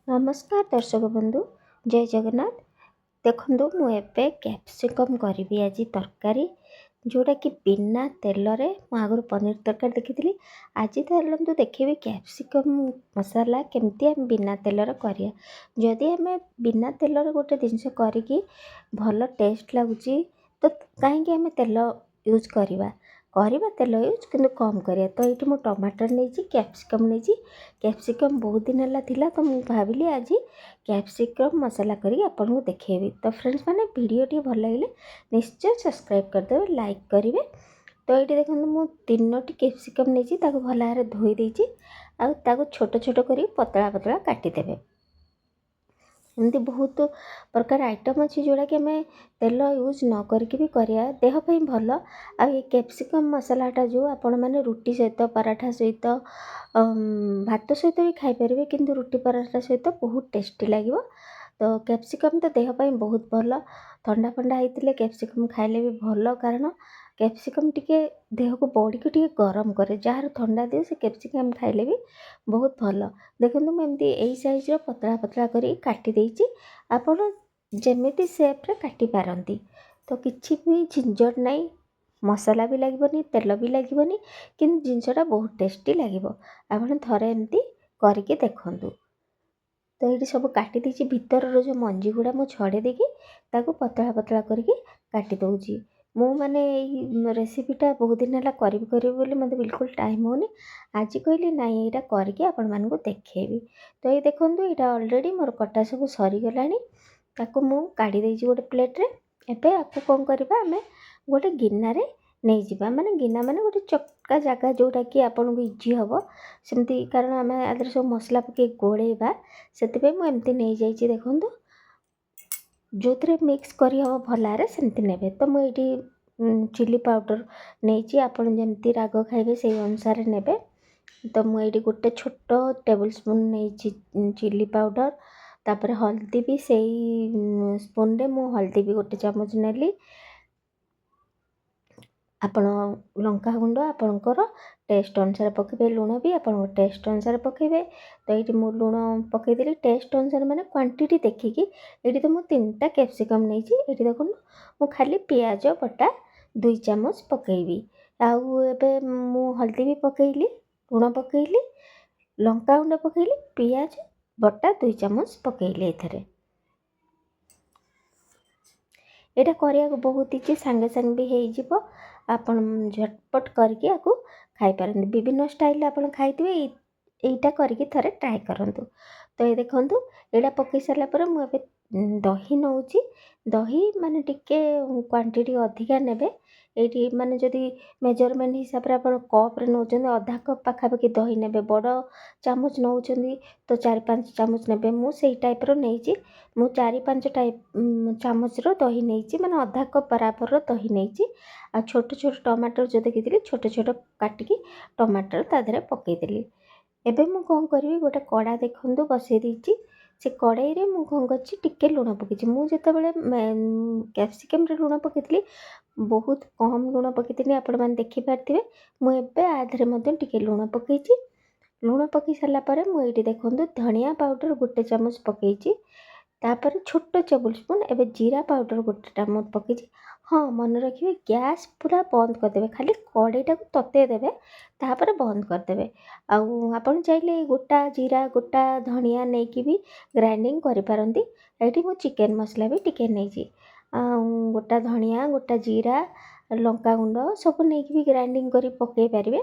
नमस्कार दर्शक बंधु जय जगन्नाथ। देखो मु एबे कैप्सिकम करी आज तरकारी जोटा कि बिना तेल रे आगु पनीर तरकारी देखी। आज चलतु देखी कैप्सिकम मसाला केमती आम बिना तेल करिया। जदि आम बिना तेल गोटे जिनस करी भल टेस्ट लगुच तो कहीं आम तेल यूज करवा तेल यूज कि कम करिया। तो ये मुझे टमाटर नहीं कैप्सिकम नहीं कैप्सिकम बहुत दिन है तो मुझे भाविली आज कैप्सिकम मसाला करी आपको देखेबी। तो फ्रेंड्स मैंने वीडियो भल लगे निश्चय सब्सक्राइब करदे लाइक करेंगे। तो ये देखो मुझे 3टी कैप्सिकम नहीं भल भाव धोई देती छोट छोट कर पतला पतला काटिदेवे। एमती बहुत प्रकार आइटम अच्छी जोड़ा कि आम तेल यूज न करके भी करिया देहपाई भल। आ कैप्सिकम मसालाटा जो आपण मैंने रुटी सहित पराठा सहित भात सहित भी खाईपर किंतु रुटी पराठा सहित बहुत टेस्टी लगे। तो कैप्सिकम तो देहपाई बहुत भल। ठंडा फंडा होते कैप्सिकम खाइले भी भल कारण कैप्सिकम टिके देह को बॉडी को टिके गरम करे जार ठंडा दिए से कैप्सिकम खाइले भी बहुत भल। देखो मुझे एमती यही साइज पतला पतला कर काटी देछि आपण जेमिति शेप रे काटी पारंती। तो किछि भी झंझट नहीं मसाला भी लगभग तेल भी लगभग कि जिनसटा बहुत टेस्टी लगे। आपण थरे एमती करके देखंतु। तो ये सब काटी देछि भीतर जो मंजी गुड़ा मु छड़े देकी ताको पतला पतला करके काटी दउछि। मु माने रेसिपीटा बहुत दिन है करी मत बिल्कुल टाइम होनी आज कहली नाई यहाँ करके आपण मानक देखेबी। तो ये देखो यहाँ ऑलरेडी मोर कटा सब सरीगलानी ताको मु काढ़ी देछि गोटे प्लेट्रे। एबे आपको कौन करवा आम गोटे गिनारे नहीं जावा माने गिना माने गोटे चक्का जगह जोटा कि आपन को इजी हम सेमती कारण आम आदर सब मसला पकई गोड़ेबा से मुझे नहीं जाइए। देखो जो थे मिक्स कर हम भलारे सेमती ने। तो मुझे चिली पाउडर नहीं आपन जमती राग खाइबे से अनुसार ने। तो मुझे गोटे छोट टेबल स्पून नहीं चिली पाउडर तापर हल्दी भी से स्पून रे मु हल्दी भी गोटे चामच नेली। आपण लंका गुंड आपणकर टेस्ट अनुसार पकेबे लुण भी आप टेस्ट अनुसार पकेबे। तो ये मु लुण पकईदेली टेस्ट अनुसार माने क्वांटिटी देखिकी। ये तो मुझे 3टा कैप्सिकम नहीं ये देखो मु खाली पियाज बटा 2 चामच पकईबी। आउ एबे मु हल्दी भी पकईली लुण पकईली लंका गुंड पकईली पियाज बटा 2 चामच पकईली। एथरे एटा करिया बहुत इजी सांगे सांगे भी हो जिवो। आपण झटपट करके आपको खाई पारंती विभिन्न स्टाइल आपण खाइथिबे एटा करके थरे ट्राई करंतु। तो ये देखंतु एटा पकई सारा पर मु एबे दही नउची दही माने टिके क्वांटिटी अधिका नेबे। एटी माने जदि मेजरमेंट हिसाब रे आपण कप रे नउचंदी आधा कप पाखापाखि दही नेबे बड़ चामच नउचंदी तो 4-5 चामच नेबे। मु सेई टाइप रो नेइची मु 4-5 टाइप चामच रो दही नेइची माने आधा कप बराबर रो दही नेइची। आ छोट छोट टमाटर जो देखिथिली छोट छोट काटिकी टमाटर ता देहरे पकईदेली। एबे मु कौन करी गोटे कड़ा देखंतु बसई देछि से कड़ाई रे मु कौन करछि टिके लुण पकेछि। मु जेतेबेले कैप्सिकम रे लुण पकेइथिली बहुत कम लुण पकेइथिली आपण माने देखि पारथिबे। मु एबे आधरे मध्य टिके लुण पकेइछि लुण पकई सारा पर मु एठी देखंतु धनिया पाउडर गोटे चामच पकेइछि तापर छोट टेबल स्पून एबे जीरा पाउडर गोटे चामच पकेइछि। हाँ मन रखिए गैस पूरा बंद करदेवे खाली कड़ईटा को तते देवे तापर बंद करदेवे। आपन चाहिए गोटा जीरा गोटा धनिया नहीं कि भी ग्राइंडिंग करि पारंती। एठी मु चिकन मसला भी टिके नहीं गोटा धनिया गोटा जीरा लंका गुंड सब नहीं कि भी ग्राइंडिंग करी पकई पारिबे।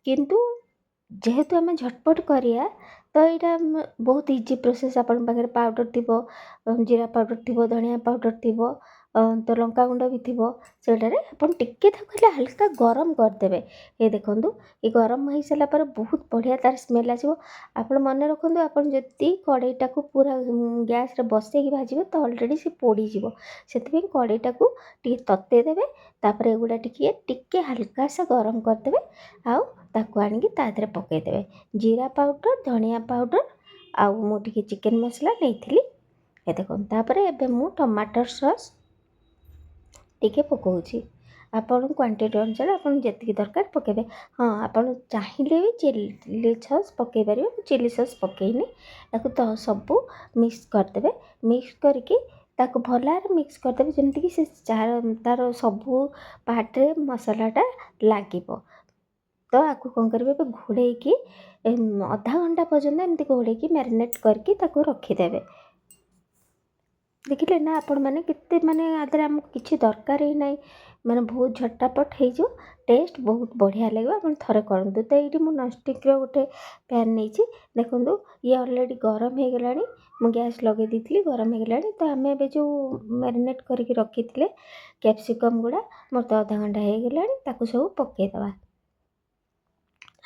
किंतु जेहेतु आम झटपट करिया तो यहाँ बहुत इजी प्रोसेस आपण पाखे पाउडर थी जीरा पाउडर थी धनिया पाउडर थी तो लंका गुंड भी थी सेटारे अपन टिके खाली हल्का गरम करदेवे। ये देखो ये गरम हो सारा पर बहुत बढ़िया तार स्मेल आसो। आप मन रखु आपन जदि कड़ईटा को पूरा गैस रे बसैकी भाजबे तो ऑलरेडी से पोड़ीजिव से कड़ईटा को टिके तते देवे तापर एगुड़ा टिके हल्का सा गरम करदेवे आउ ताको आनिकी ता देहरे पकईदेवे जीरा पाउडर धनिया पाउडर आउ मु टिके चिकन मसला नहीं। ये देखो तापर एबे मु टमाटर सॉस टिके पकाउछि ଆପଣ क्वांटिटी अनुसार आपन जेतिकी दरकार पकेबे। हाँ आपण चाहिए भी चिली सॉस पकई पारे, चिली सॉस पकईनी ताकू तो सबू मिक्स करदेबे। मिक्स करके ताकू भलार मिक्स करदेबे जेमती कि से तार सबू पार्टरे मसलाटा लागिब। तो आपको कौन करेंगे अब घोड़े अधा घंटा पर्यंत एमती घोड़े मैरिनेट करके ताको रखीदेवे। देखिले ना आपण मैंने केते माने आदर आमको किसी दरकार ही नहीं, माने बहुत झटापट हो टेस्ट बहुत बढ़िया लगे। आप थे करूँ तो ये मुझे नॉनस्टिक गोटे पैन नहीं देखूँ ये ऑलरेडी गरम हो गला, मु गैस लगे दी गरम हो गला। तो आम ए जो मैरिनेट करके रखी थे कैप्सिकम गुड़ा मोर तो आधा घंटा हो गला सब पकईदे।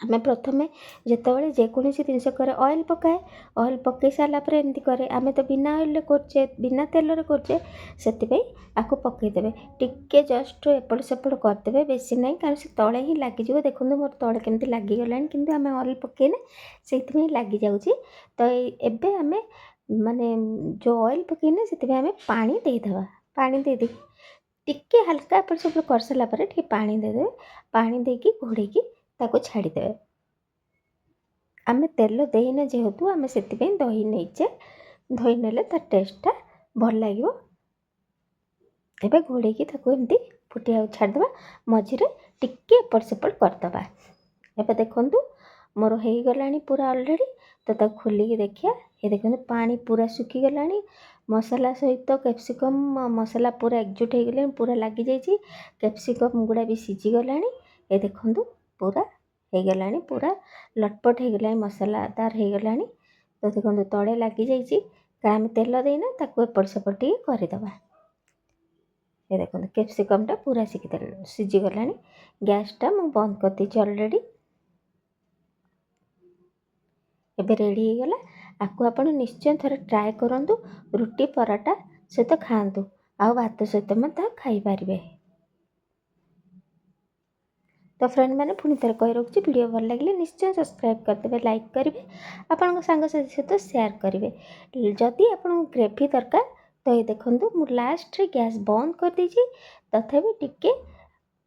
आम प्रथम जितेबाला जेकोसी जिनस करे ऑयल पकाए, ऑयल पकई सारापर एमती करे आम तो बिना ऑयल करचे बिना तेल करचे से आपको पकईदे टिके जस्ट एपट सेपट करदे बेसी ना कारण से तले ही लगिज। देखो मोर तले केमती लगिगला कि आम ऑयल पकईने से लग जाऊँगी। तो ये आम माने जो ऑयल पकईने से आम पानी देदेबा, पानी दे टिके हल्का एपट सेपट कर सारापर टे पानी देदे, पानी देकी घोड़ेकी ताको छाड़ीदे। आम तेल देना जेहेतु आम से दही नहींचे, दही नेले तार टेस्टा भल लगे। एबे घोड़ेकी ताको एमती फुटिया छाड़देबा, मझिरे टिके एपट सेपट करदबा। एबे देखंतु मोर हो गला पूरा ऑलरेडी। तो ताको खोलिकी देखिया, ये देखो पानी पूरा सुखी गला, मसला सहित कैप्सिकम मसला पूरा एकजुट हो गले, पूरा लगी जाइए। कैप्सिकम गुड़ा भी सीझी गला। ये देखंतु पूरा हो गला, पूरा लटपट हो गला, मसला तार हो गला। तो देखो तले लगी जाइए कारण आम तेल देना ताको एपट सेपट टिके करदेबा। ये देखो कैप्सिकमटा पूरा सीझी गला। गैसटा मु बंद कर दी ऑलरेडी। एबे रेडी हो गला। आपको आपण निश्चय थोड़े ट्राए करूँ, रुटी पराठा सहित खातु आ भात सहित मत खाई पारे। तो फ्रेंड मैंने पुणी थे कही रखुच्छी वीडियो भल लगे निश्चय सब्सक्राइब करदे, लाइक करेंगे, आपण सांगसाथी सहित शेयर करेंगे। जदि आपन ग्रेवी दरकार तो ये देखूँ मु लास्ट रे गैस बंद कर दीजिए। तथापि टिके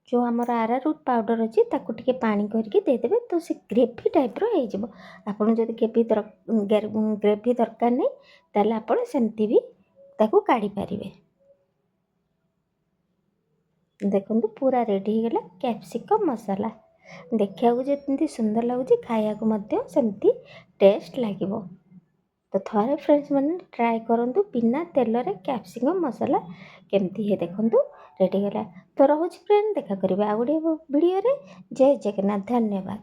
जो आमर आरारूट पाउडर अच्छी ताकू टिके पानी करके देदेवे तो से ग्रेवी टाइप हो। आपन जदि ग्रेवी दरकार नहीं ताले आपन सेमती भी ताकू काढ़ी पारिबे। देखो पूरा रेडी हो गला कैप्सिकम मसाला, देखा जमी सुंदर लगुच खाया सेमती टेस्ट लगे। तो थे फ्रेंड्स मैंने ट्राए करूँ बिना तेल रे कैप्सिकम मसाला केमती है। देखूँ रेडी गला। तो रोच फ्रेंड देखा करेंगे आ गोटे वीडियो रे। जय जगन्नाथ, धन्यवाद।